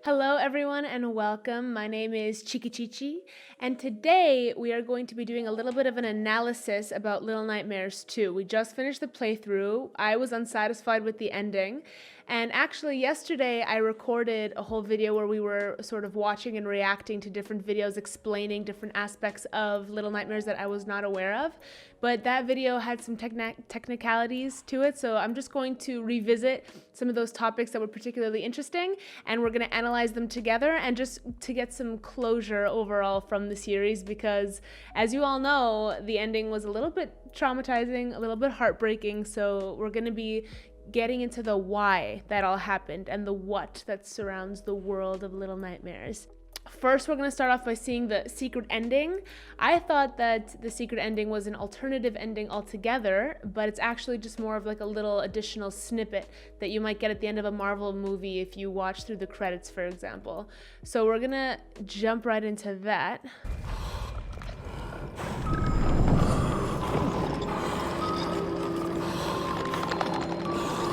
Hello, everyone, and welcome. My name is Cheekichichi, and today we are going to be doing a little bit of an analysis about Little Nightmares 2. We just finished the playthrough. I was unsatisfied with the ending, and actually, yesterday I recorded a whole video where we were sort of watching and reacting to different videos explaining different aspects of Little Nightmares that I was not aware of. But that video had some technicalities to it, so I'm just going to revisit some of those topics that were particularly interesting, and we're going to analyze them together and just to get some closure overall from the series, because as you all know, the ending was a little bit traumatizing, a little bit heartbreaking, so we're going to be getting into the why that all happened and the what that surrounds the world of Little Nightmares. First, we're going to start off by seeing the secret ending. I thought that the secret ending was an alternative ending altogether, but it's actually just more of like a little additional snippet that you might get at the end of a Marvel movie if you watch through the credits, for example. So we're going to jump right into that.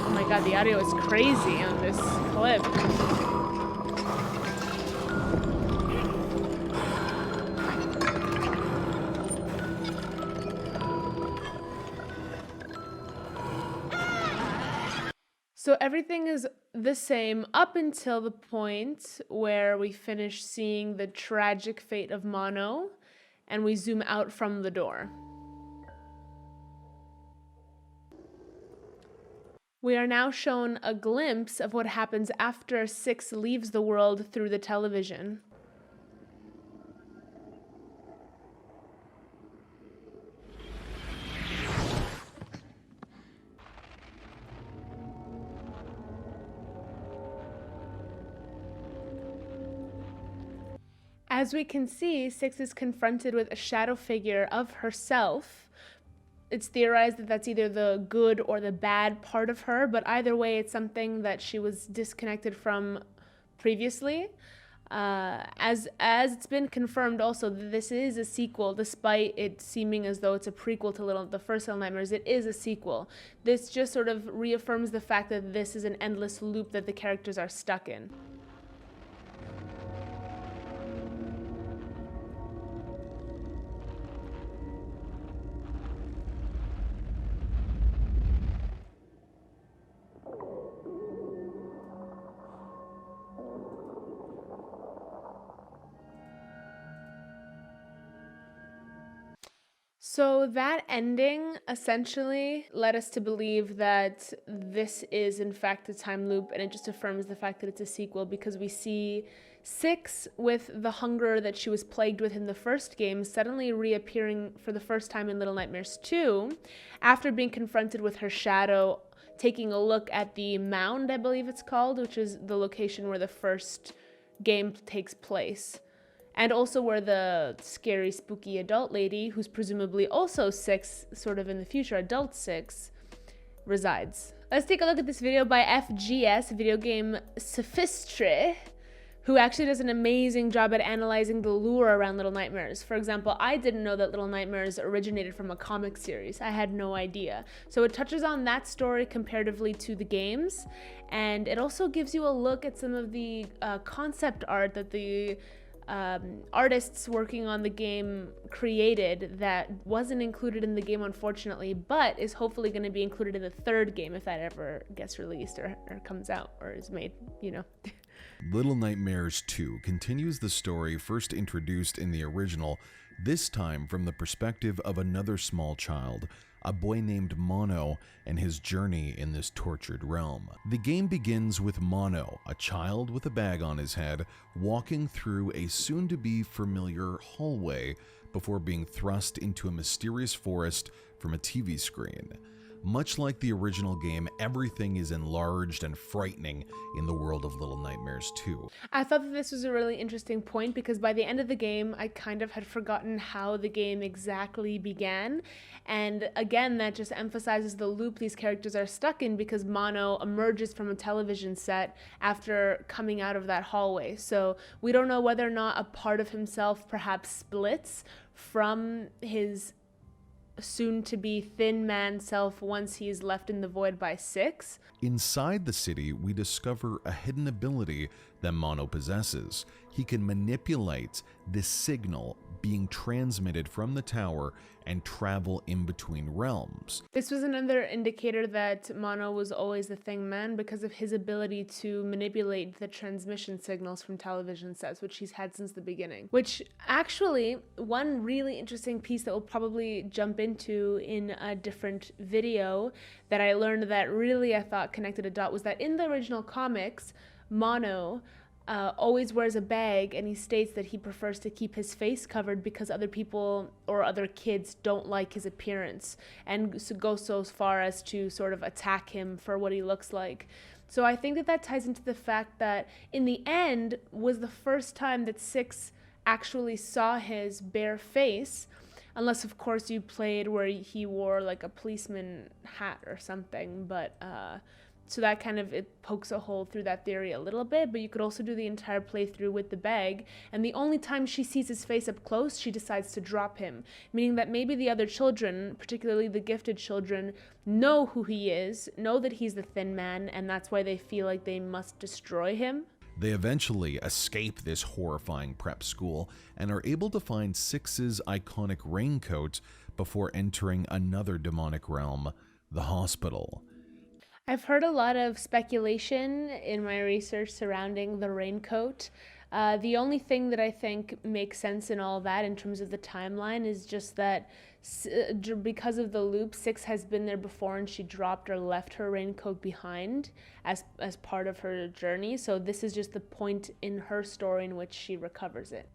Oh my god, the audio is crazy on this clip. So everything is the same up until the point where we finish seeing the tragic fate of Mono and we zoom out from the door. We are now shown a glimpse of what happens after Six leaves the world through the television. As we can see, Six is confronted with a shadow figure of herself. It's theorized that that's either the good or the bad part of her, but either way, it's something that she was disconnected from previously. As it's been confirmed also, this is a sequel, despite it seeming as though it's a prequel to the first Little Nightmares. It is a sequel. This just sort of reaffirms the fact that this is an endless loop that the characters are stuck in. So that ending essentially led us to believe that this is in fact a time loop, and it just affirms the fact that it's a sequel, because we see Six, with the hunger that she was plagued with in the first game, suddenly reappearing for the first time in Little Nightmares 2 after being confronted with her shadow, taking a look at the mound, I believe it's called, which is the location where the first game takes place. And also where the scary, spooky adult lady, who's presumably also Six, sort of in the future, adult Six, resides. Let's take a look at this video by FGS, video game Sophistre, who actually does an amazing job at analyzing the lure around Little Nightmares. For example, I didn't know that Little Nightmares originated from a comic series. I had no idea. So it touches on that story comparatively to the games, and it also gives you a look at some of the concept art that the artists working on the game created that wasn't included in the game, unfortunately, but is hopefully going to be included in the third game if that ever gets released or comes out or is made, you know. Little Nightmares 2 continues the story first introduced in the original, this time from the perspective of another small child, a boy named Mono, and his journey in this tortured realm. The game begins with Mono, a child with a bag on his head, walking through a soon-to-be familiar hallway before being thrust into a mysterious forest from a TV screen. Much like the original game, everything is enlarged and frightening in the world of Little Nightmares 2. I thought that this was a really interesting point, because by the end of the game, I kind of had forgotten how the game exactly began. And again, that just emphasizes the loop these characters are stuck in, because Mono emerges from a television set after coming out of that hallway. So we don't know whether or not a part of himself perhaps splits from his soon-to-be thin man self once he is left in the void by Six. Inside the city, we discover a hidden ability that Mono possesses. He can manipulate this signal being transmitted from the tower and travel in between realms. This was another indicator that Mono was always the Thing Man because of his ability to manipulate the transmission signals from television sets, which he's had since the beginning. Which actually, one really interesting piece that we'll probably jump into in a different video that I learned that really I thought connected a dot was that in the original comics, Mono always wears a bag, and he states that he prefers to keep his face covered because other people or other kids don't like his appearance and go so far as to sort of attack him for what he looks like. So I think that that ties into the fact that in the end was the first time that Six actually saw his bare face, unless of course you played where he wore like a policeman hat or something, but so that kind of, it pokes a hole through that theory a little bit, but you could also do the entire playthrough with the bag, and the only time she sees his face up close, she decides to drop him, meaning that maybe the other children, particularly the gifted children, know who he is, know that he's the Thin Man, and that's why they feel like they must destroy him. They eventually escape this horrifying prep school and are able to find Six's iconic raincoat before entering another demonic realm, the hospital. I've heard a lot of speculation in my research surrounding the raincoat. The only thing that I think makes sense in all that in terms of the timeline is just that because of the loop, Six has been there before and she dropped or left her raincoat behind as part of her journey. So this is just the point in her story in which she recovers it.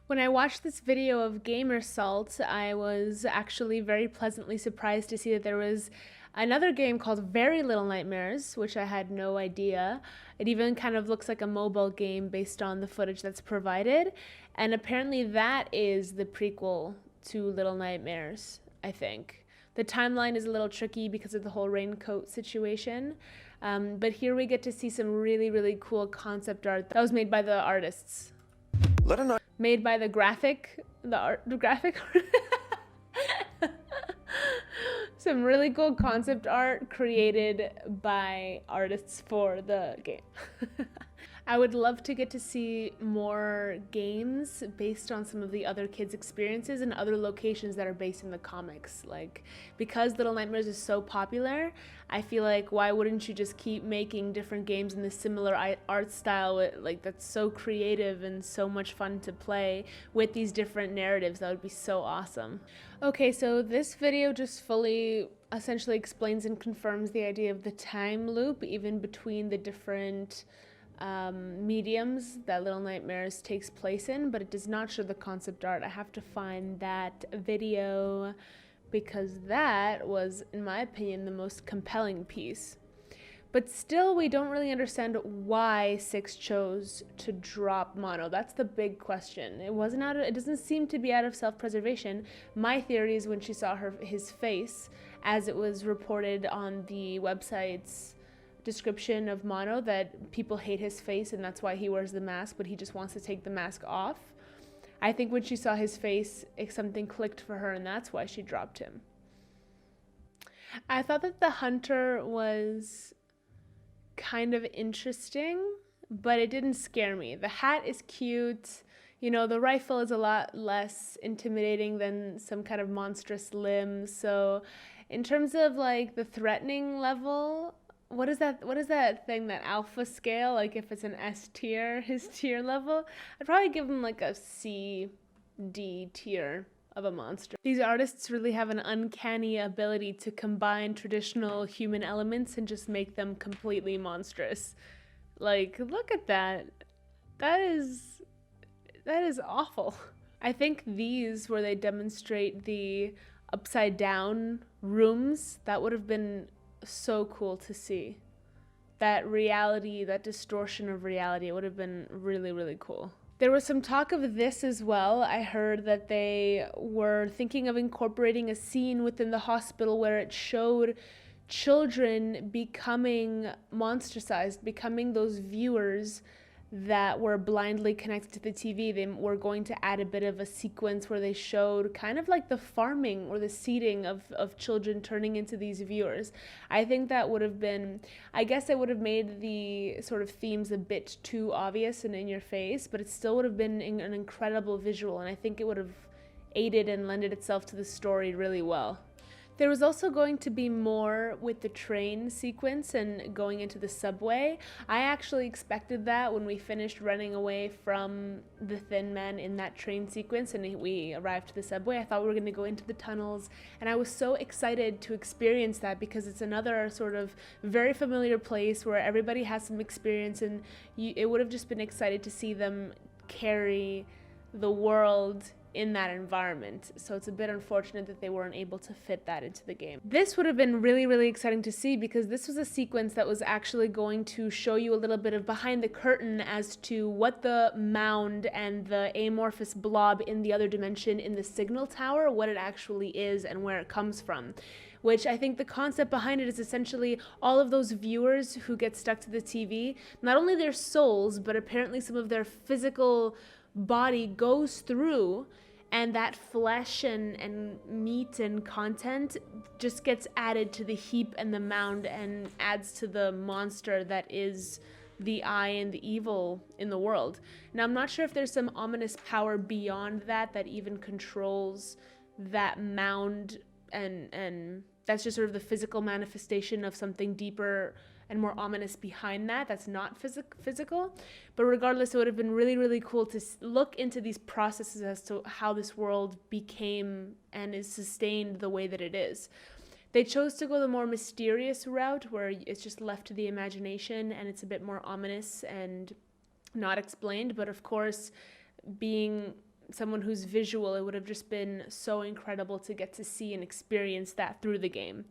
When I watched this video of Gamersault, I was actually very pleasantly surprised to see that there was another game called Very Little Nightmares, which I had no idea. It even kind of looks like a mobile game based on the footage that's provided. And apparently that is the prequel to Little Nightmares, I think. The timeline is a little tricky because of the whole raincoat situation. But here we get to see some really, really cool concept art that was made by the artists. Made by the graphic some really cool concept art created by artists for the game. I would love to get to see more games based on some of the other kids' experiences and other locations that are based in the comics. Like, because Little Nightmares is so popular, I feel like why wouldn't you just keep making different games in this similar art style, like that's so creative and so much fun to play with these different narratives? That would be so awesome. Okay, so this video just fully essentially explains and confirms the idea of the time loop, even between the different mediums that Little Nightmares takes place in, but it does not show the concept art. I have to find that video because that was, in my opinion, the most compelling piece. But still, we don't really understand why Six chose to drop Mono. That's the big question. It doesn't seem to be out of self-preservation. My theory is when she saw his face, as it was reported on the website's description of Mono, that people hate his face and that's why he wears the mask, but he just wants to take the mask off. I think when she saw his face, something clicked for her and that's why she dropped him. I thought that the hunter was kind of interesting, but it didn't scare me. The hat is cute. You know, the rifle is a lot less intimidating than some kind of monstrous limb. So in terms of like the threatening level, what is that thing, that alpha scale? Like if it's an S tier, his tier level, I'd probably give him like a C, D tier of a monster. These artists really have an uncanny ability to combine traditional human elements and just make them completely monstrous. Like, look at that. That is awful. I think these, where they demonstrate the upside down rooms, that would have been so cool to see. That reality, that distortion of reality, it would have been really, really cool. There was some talk of this as well. I heard that they were thinking of incorporating a scene within the hospital where it showed children becoming monstrosized, becoming those viewers that were blindly connected to the TV. They were going to add a bit of a sequence where they showed kind of like the farming or the seeding of children turning into these viewers. I think that would have been, I guess it would have made the sort of themes a bit too obvious and in your face, but it still would have been an incredible visual, and I think it would have aided and lended itself to the story really well. There was also going to be more with the train sequence and going into the subway. I actually expected that when we finished running away from the Thin Man in that train sequence and we arrived to the subway. I thought we were going to go into the tunnels, and I was so excited to experience that because it's another sort of very familiar place where everybody has some experience, and it would have just been excited to see them carry the world in that environment. So it's a bit unfortunate that they weren't able to fit that into the game. This would have been really, really exciting to see because this was a sequence that was actually going to show you a little bit of behind the curtain as to what the mound and the amorphous blob in the other dimension in the signal tower, what it actually is and where it comes from. Which I think the concept behind it is essentially all of those viewers who get stuck to the TV, not only their souls, but apparently some of their physical body goes through, and that flesh and meat and content just gets added to the heap and the mound and adds to the monster that is the eye and the evil in the world. Now, I'm not sure if there's some ominous power beyond that that even controls that mound, and that's just sort of the physical manifestation of something deeper and more ominous behind that that's not physical. But regardless, it would have been really, really cool to look into these processes as to how this world became and is sustained the way that it is. They chose to go the more mysterious route where it's just left to the imagination and it's a bit more ominous and not explained. But of course, being someone who's visual, it would have just been so incredible to get to see and experience that through the game.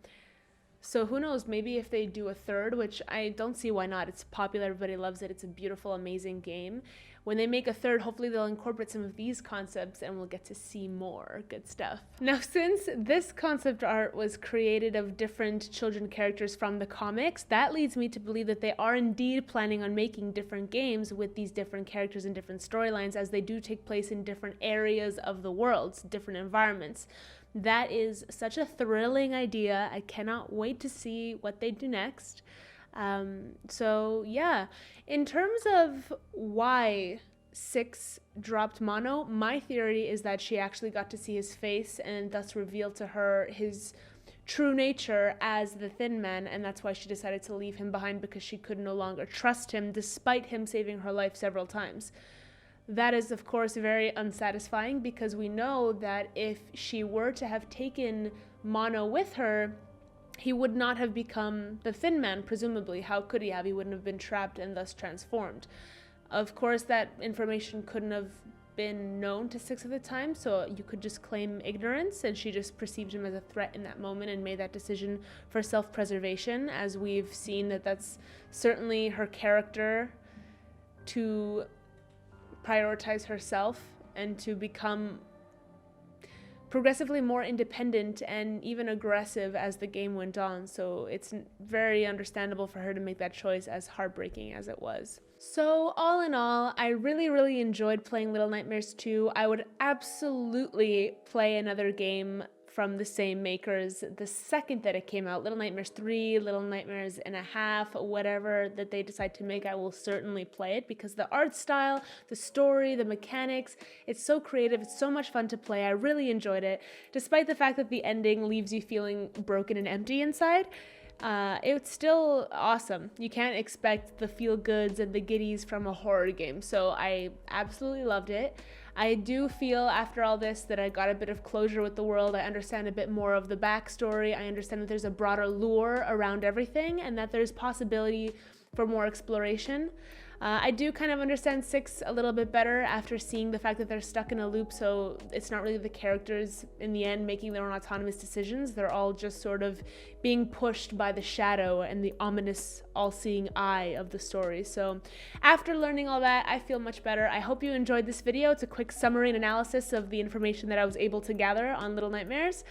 So who knows, maybe if they do a third, which I don't see why not. It's popular, everybody loves it, it's a beautiful, amazing game. When they make a third, hopefully they'll incorporate some of these concepts and we'll get to see more good stuff. Now, since this concept art was created of different children characters from the comics, that leads me to believe that they are indeed planning on making different games with these different characters and different storylines, as they do take place in different areas of the world, different environments. That is such a thrilling idea. I cannot wait to see what they do next. So yeah, in terms of why 6 dropped Mono, my theory is that she actually got to see his face and thus revealed to her his true nature as the Thin Man, and that's why she decided to leave him behind, because she could no longer trust him despite him saving her life several times. That is, of course, very unsatisfying, because we know that if she were to have taken Mono with her, he would not have become the Thin Man, presumably. How could he have? He wouldn't have been trapped and thus transformed. Of course, that information couldn't have been known to 6 at the time, so you could just claim ignorance, and she just perceived him as a threat in that moment and made that decision for self-preservation, as we've seen that that's certainly her character, to prioritize herself and to become progressively more independent and even aggressive as the game went on. So it's very understandable for her to make that choice, as heartbreaking as it was. So all in all, I really, really enjoyed playing Little Nightmares 2. I would absolutely play another game from the same makers the second that it came out. Little Nightmares 3, Little Nightmares and a half, whatever that they decide to make, I will certainly play it, because the art style, the story, the mechanics, it's so creative, it's so much fun to play. I really enjoyed it, despite the fact that the ending leaves you feeling broken and empty inside. It's still awesome. You can't expect the feel-goods and the giddies from a horror game, so I absolutely loved it. I do feel after all this that I got a bit of closure with the world. I understand a bit more of the backstory. I understand that there's a broader lore around everything and that there's possibility for more exploration. I do kind of understand 6 a little bit better after seeing the fact that they're stuck in a loop, so it's not really the characters in the end making their own autonomous decisions. They're all just sort of being pushed by the shadow and the ominous, all-seeing eye of the story. So after learning all that, I feel much better. I hope you enjoyed this video. It's a quick summary and analysis of the information that I was able to gather on Little Nightmares.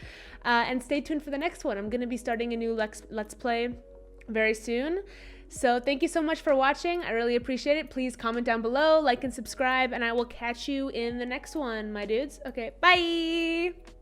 And stay tuned for the next one. I'm going to be starting a new Let's Play very soon. So thank you so much for watching. I really appreciate it. Please comment down below, like and subscribe, and I will catch you in the next one, my dudes. Okay, bye.